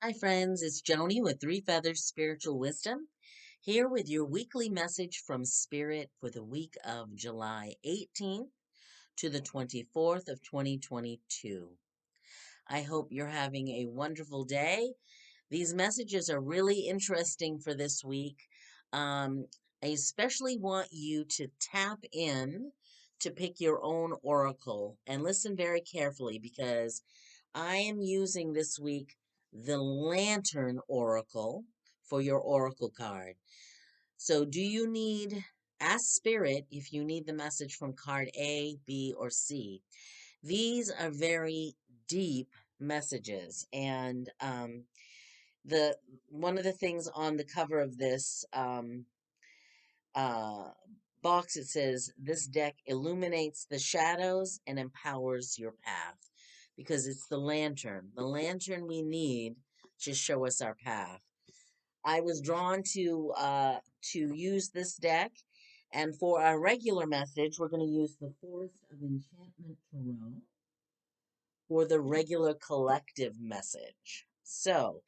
Hi, friends. It's Joni with Three Feathers Spiritual Wisdom, here with your weekly message from Spirit for the week of July 18th to the 24th of 2022. I hope you're having a wonderful day. These messages are really interesting for this week. Um, I especially want you to tap in to pick your own oracle and listen very carefully because I am using this week the Lantern Oracle for your oracle card. So, do you need, ask Spirit if you need the message from card A, B, or C. These are very deep messages, and the one of the things on the cover of this uh, box, it says this deck illuminates the shadows and empowers your path because it's the lantern we need to show us our path. I was drawn to use this deck, and for our regular message we're going to use the Forest of Enchantment Tarot for the regular collective message. So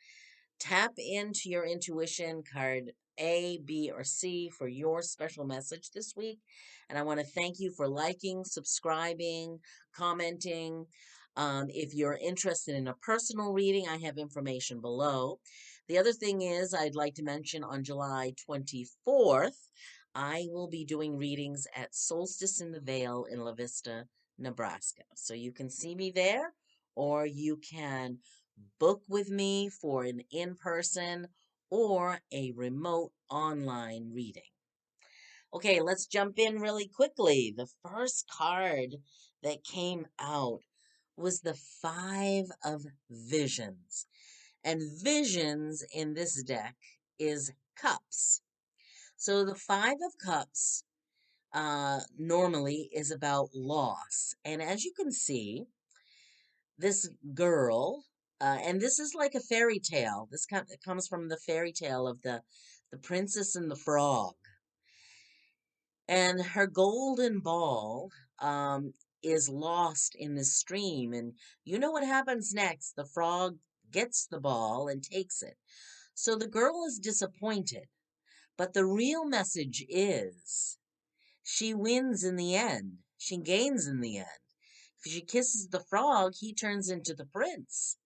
tap into your intuition, card A, B, or C for your special message this week. And I want to thank you for liking, subscribing, commenting. If you're interested in a personal reading, I have information below. The other thing is, I'd like to mention on July 24th, I will be doing readings at Solstice in the Vale in LaVista, Nebraska. So you can see me there, or you can book with me for an in person or a remote online reading. Okay, let's jump in really quickly. The first card that came out was the Five of Visions. And visions in this deck is cups. So the Five of Cups normally is about loss. And as you can see, this girl, and this is like a fairy tale. It comes from the fairy tale of the princess and the frog. And her golden ball is lost in the stream. And you know what happens next? The frog gets the ball and takes it. So the girl is disappointed. But the real message is she wins in the end. She gains in the end. If she kisses the frog, he turns into the prince.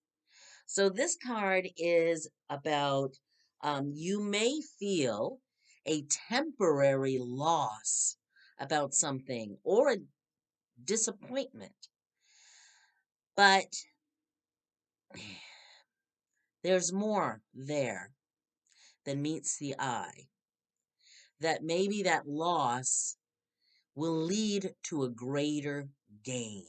So this card is about you may feel a temporary loss about something or a disappointment, but there's more there than meets the eye. That maybe that loss will lead to a greater gain,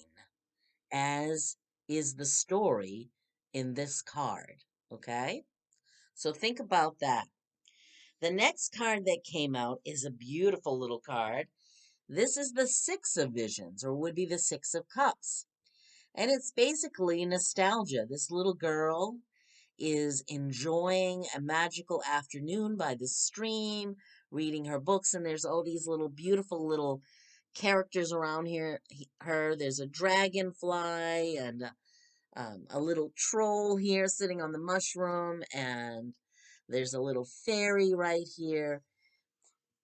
as is the story in this card. Okay? So think about that. The next card that came out is a beautiful little card. This is the Six of Visions, or would be the Six of Cups. And it's basically nostalgia. This little girl is enjoying a magical afternoon by the stream, reading her books, and there's all these little beautiful little characters around here. Her, there's a dragonfly and a little troll here sitting on the mushroom, and there's a little fairy right here.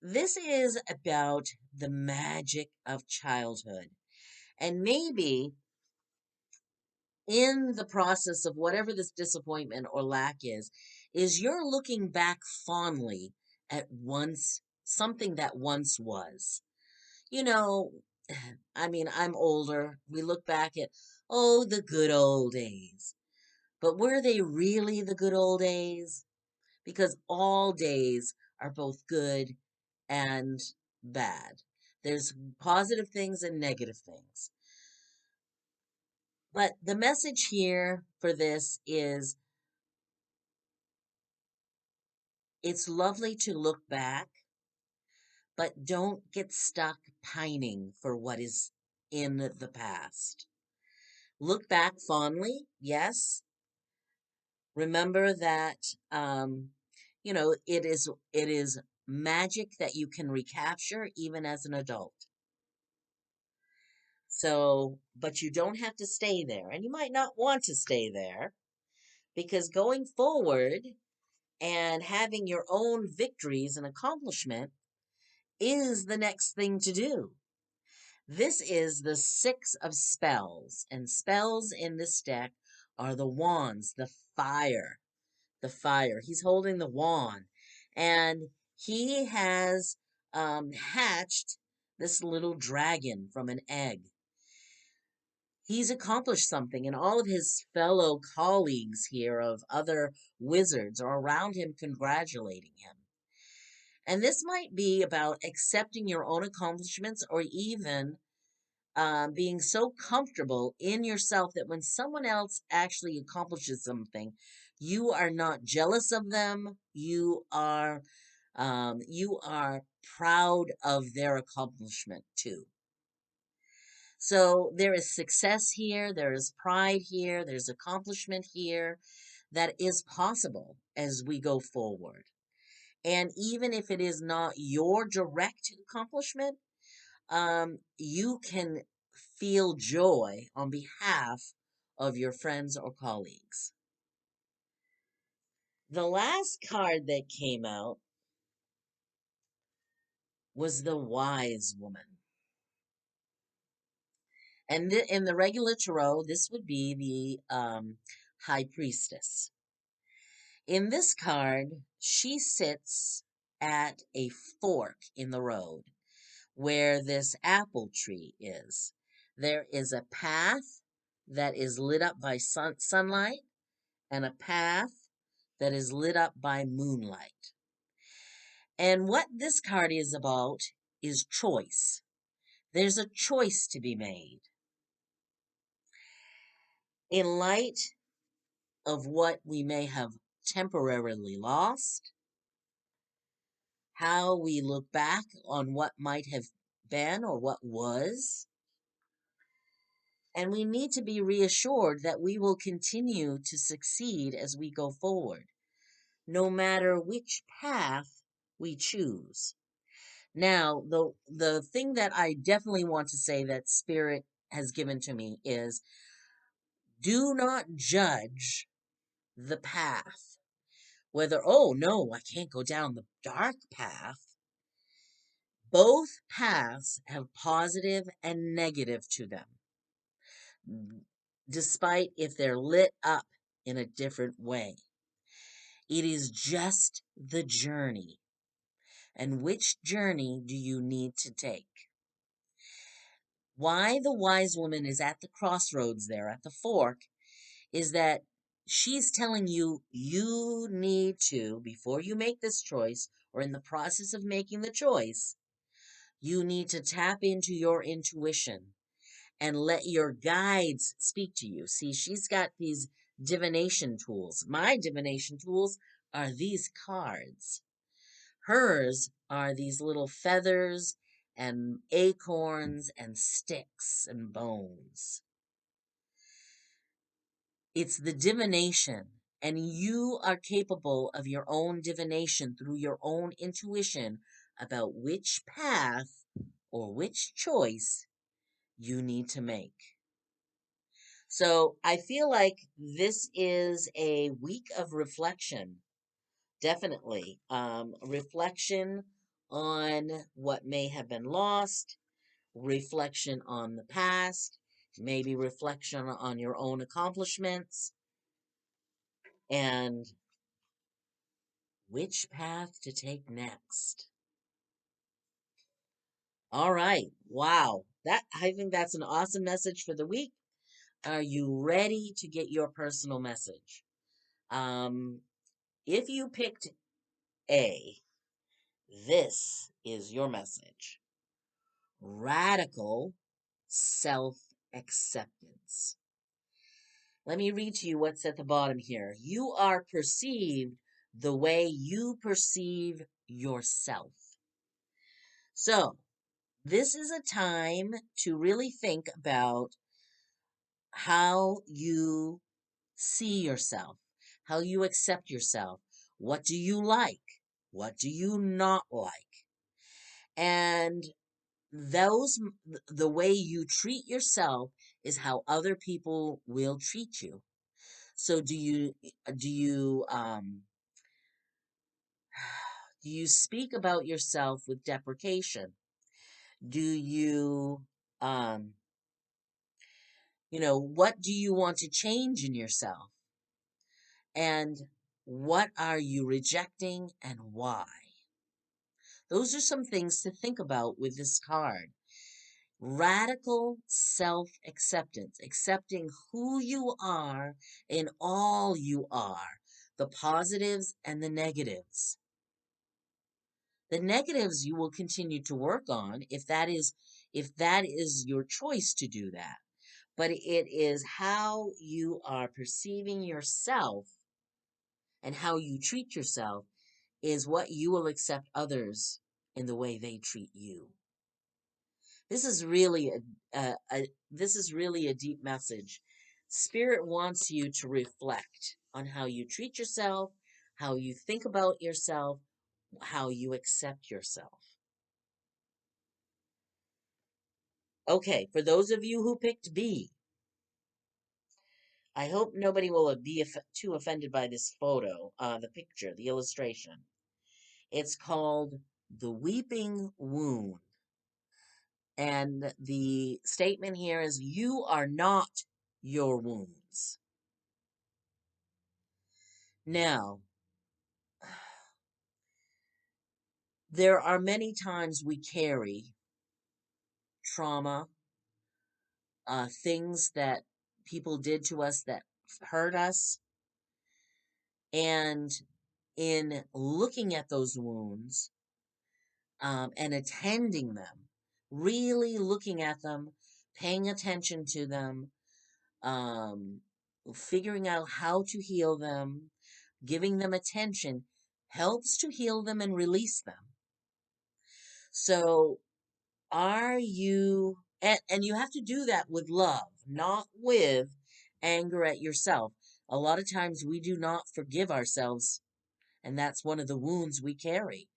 This is about the magic of childhood. And maybe in the process of whatever this disappointment or lack is you're looking back fondly at once something that once was. You know, I mean, I'm older. We look back at, oh, the good old days. But were they really the good old days? Because all days are both good and bad. There's positive things and negative things. But the message here for this is it's lovely to look back, but don't get stuck pining for what is in the past. Look back fondly, yes. Remember that it is magic that you can recapture even as an adult. So, but you don't have to stay there, and you might not want to stay there. because going forward and having your own victories and accomplishment is the next thing to do. This is the Six of Spells, and spells in this deck are the wands, the fire, the fire. He's holding the wand, and he has hatched this little dragon from an egg. He's accomplished something, and all of his fellow colleagues here of other wizards are around him congratulating him. And this might be about accepting your own accomplishments, or even being so comfortable in yourself that when someone else actually accomplishes something, you are not jealous of them. You are proud of their accomplishment too. So there is success here, there is pride here, there's accomplishment here that is possible as we go forward. And even if it is not your direct accomplishment, you can feel joy on behalf of your friends or colleagues. The last card that came out was the Wise Woman. And in the regular tarot, this would be the High Priestess. In this card, she sits at a fork in the road where this apple tree is. There is a path that is lit up by sunlight and a path that is lit up by moonlight. And what this card is about is choice. There's a choice to be made. In light of what we may have temporarily lost, how we look back on what might have been or what was, and we need to be reassured that we will continue to succeed as we go forward, no matter which path we choose. Now, the thing that I definitely want to say that Spirit has given to me is, do not judge the path. Whether, oh no, I can't go down the dark path. Both paths have positive and negative to them, despite if they're lit up in a different way. It is just the journey. And which journey do you need to take? Why the wise woman is at the crossroads there, at the fork, is that she's telling you, you need to, before you make this choice, or in the process of making the choice, you need to tap into your intuition and let your guides speak to you. See, she's got these divination tools. My divination tools are these cards. Hers are these little feathers and acorns and sticks and bones. It's the divination, and you are capable of your own divination through your own intuition about which path or which choice you need to make. So I feel like this is a week of reflection, definitely. Reflection on what may have been lost, reflection on the past, maybe reflection on your own accomplishments, and which path to take next. All right. Wow. I think that's an awesome message for the week. Are you ready to get your personal message? Um, if you picked A, this is your message. Radical self-acceptance. Let me read to you what's at the bottom here. You are perceived the way you perceive yourself. So, this is a time to really think about how you see yourself, how you accept yourself. What do you like? What do you not like? And the way you treat yourself is how other people will treat you. So do you speak about yourself with deprecation? Do you um what do you want to change in yourself? And what are you rejecting and why? Those are some things to think about with this card. Radical self acceptance, accepting who you are and all you are, the positives and the negatives. The negatives you will continue to work on if that is your choice to do that. But it is how you are perceiving yourself and how you treat yourself is what you will accept others in the way they treat you. This is really this is really a deep message. Spirit wants you to reflect on how you treat yourself, how you think about yourself, how you accept yourself. Okay, for those of you who picked B, I hope nobody will be too offended by this photo, the picture, the illustration. It's called The Weeping Wound. And the statement here is, you are not your wounds. Now, there are many times we carry trauma, things that people did to us that hurt us. And in looking at those wounds and attending them, really looking at them, paying attention to them, um, figuring out how to heal them, giving them attention, helps to heal them and release them. So, are you, and you have to do that with love, not with anger at yourself. A lot of times we do not forgive ourselves, and that's one of the wounds we carry,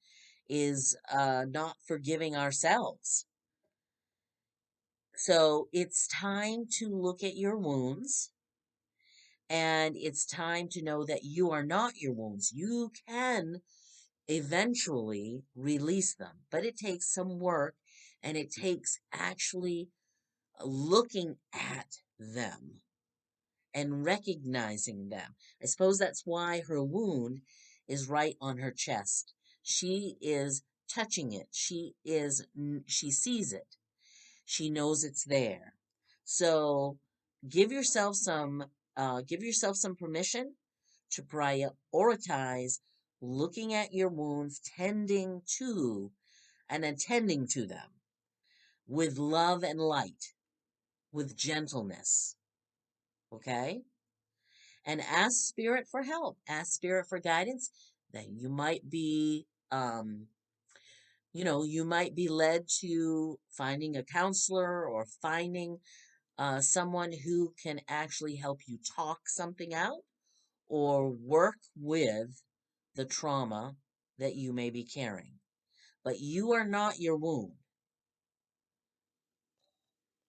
is not forgiving ourselves. So, it's time to look at your wounds. And it's time to know that you are not your wounds. You can eventually release them, but it takes some work and it takes actually looking at them and recognizing them. I suppose that's why her wound is right on her chest. She is touching it. She sees it. She knows it's there. So give yourself some give yourself some permission to prioritize looking at your wounds, tending to and attending to them with love and light, with gentleness. Okay? And ask Spirit for help, ask Spirit for guidance. That you might be, you might be led to finding a counselor or finding someone who can actually help you talk something out or work with the trauma that you may be carrying. But you are not your wound.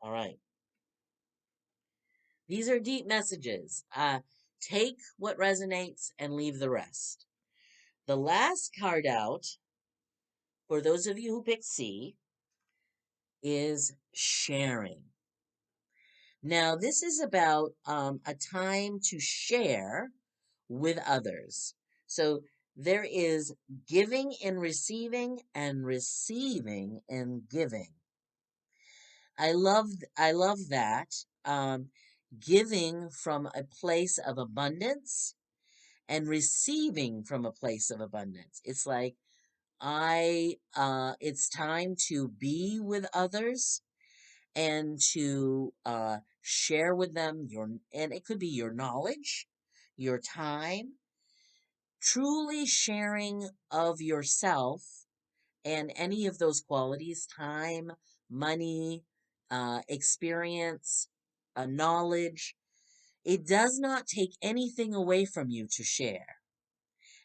All right. These are deep messages. Take what resonates and leave the rest. The last card out, for those of you who picked C, is sharing. Now, this is about a time to share with others. So there is giving and receiving and giving. I love that. Giving from a place of abundance and receiving from a place of abundance. It's like it's time to be with others and to share with them and it could be your knowledge, your time, truly sharing of yourself and any of those qualities, time, money, experience, knowledge. It does not take anything away from you to share.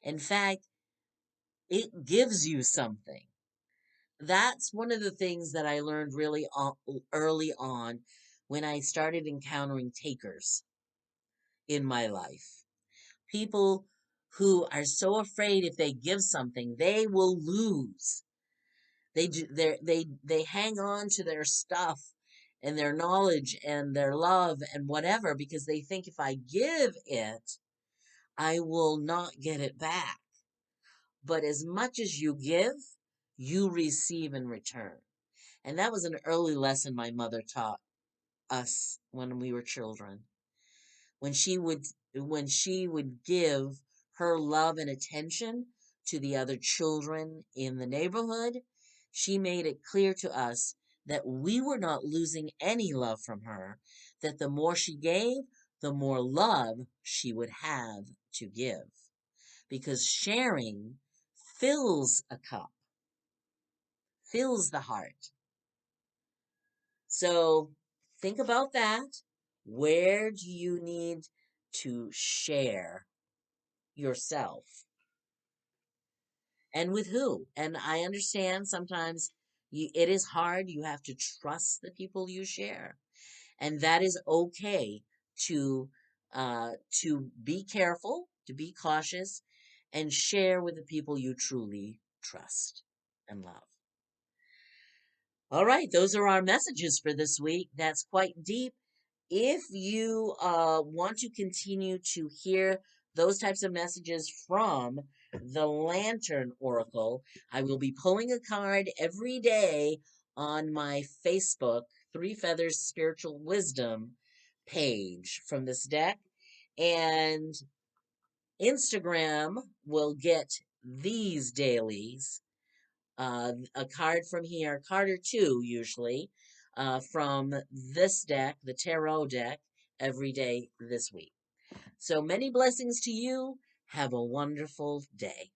In fact, it gives you something. That's one of the things that I learned really early on when I started encountering takers. in my life. People who are so afraid if they give something, they will lose. They hang on to their stuff and their knowledge and their love and whatever because they think if I give it, I will not get it back. But as much as you give, you receive in return. And that was an early lesson my mother taught us when we were children. When she would when she would give her love and attention to the other children in the neighborhood, she made it clear to us that we were not losing any love from her, that the more she gave, the more love she would have to give. Because sharing fills a cup, fills the heart. So think about that. Where do you need to share yourself? And with who? And I understand sometimes it is hard. You have to trust the people you share. And that is okay to be careful, to be cautious, and share with the people you truly trust and love. All right, those are our messages for this week. That's quite deep. If you want to continue to hear those types of messages from the Lantern Oracle, I will be pulling a card every day on my Facebook, Three Feathers Spiritual Wisdom page from this deck. And Instagram will get these dailies, a card from here, a card or two usually, from this deck, the tarot deck, every day this week. So many blessings to you. Have a wonderful day.